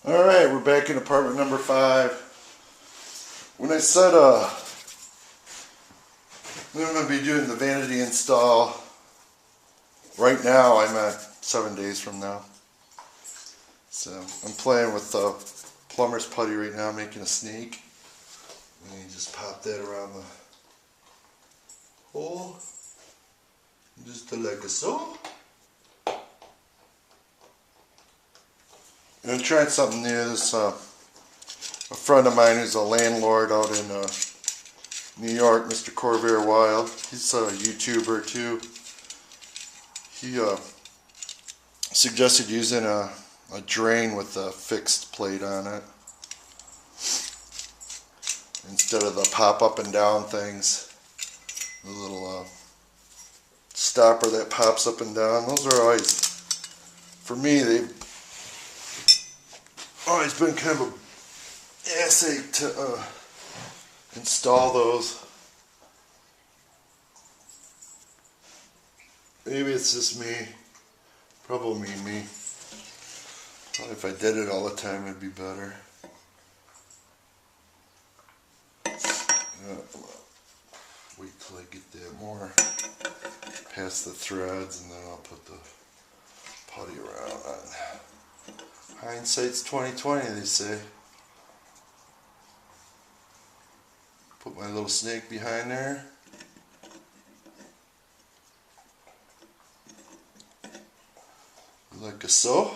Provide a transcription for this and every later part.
Alright, we're back in apartment number 5. When I said I'm going to be doing the vanity install, right now I'm at 7 days from now. So I'm playing with the plumber's putty right now, making a snake. And you just pop that around the hole, just like so. And I'm trying something new. This a friend of mine who's a landlord out in New York, Mr. Corvair Wild. He's a YouTuber too. He suggested using a drain with a fixed plate on it instead of the pop up and down things. The little stopper that pops up and down. Those are always, for me, they've always been kind of a ass-ache to install those. Maybe it's just me. Probably me. Probably if I did it all the time it'd be better. Wait till I get that more past the threads and then I'll put the putty around on. Hindsight's 20/20, they say. Put my little snake behind there. Like so.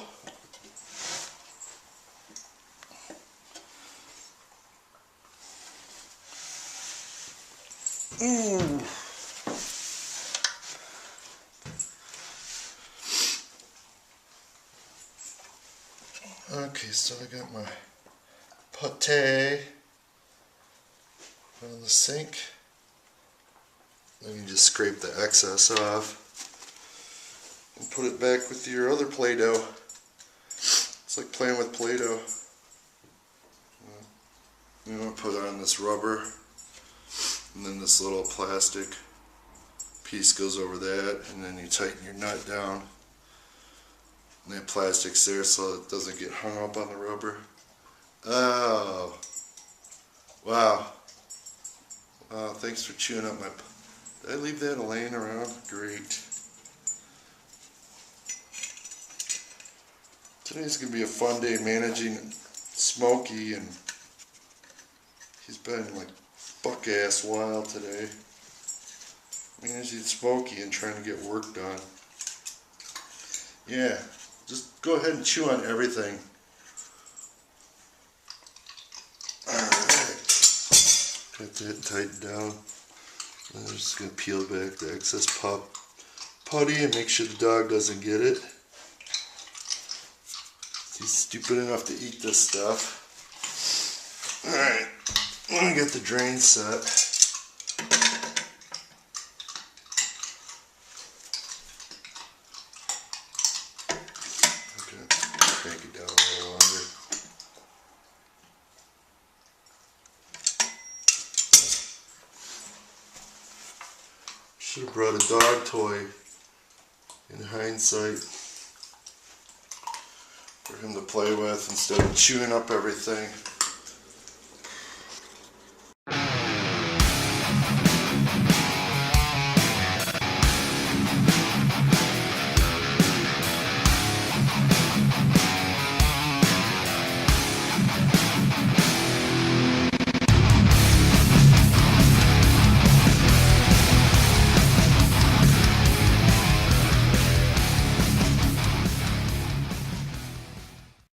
Okay, so I got my putty on the sink. Then you just scrape the excess off and put it back with your other Play-Doh. It's like playing with Play-Doh. You want to put on this rubber, and then this little plastic piece goes over that, and then you tighten your nut down. And that plastic's there so it doesn't get hung up on the rubber. Oh. Wow. Wow, thanks for chewing up my... Did I leave that laying around? Great. Today's going to be a fun day managing Smokey, and he's been like buck-ass wild today. Managing Smokey and trying to get work done. Yeah, just go ahead and chew on everything. Alright. Got that tightened down. I'm just going to peel back the excess putty and make sure the dog doesn't get it. He's stupid enough to eat this stuff. Alright, let me get the drain set. Okay, crank it down a little longer. Should have brought a dog toy in hindsight for him to play with instead of chewing up everything.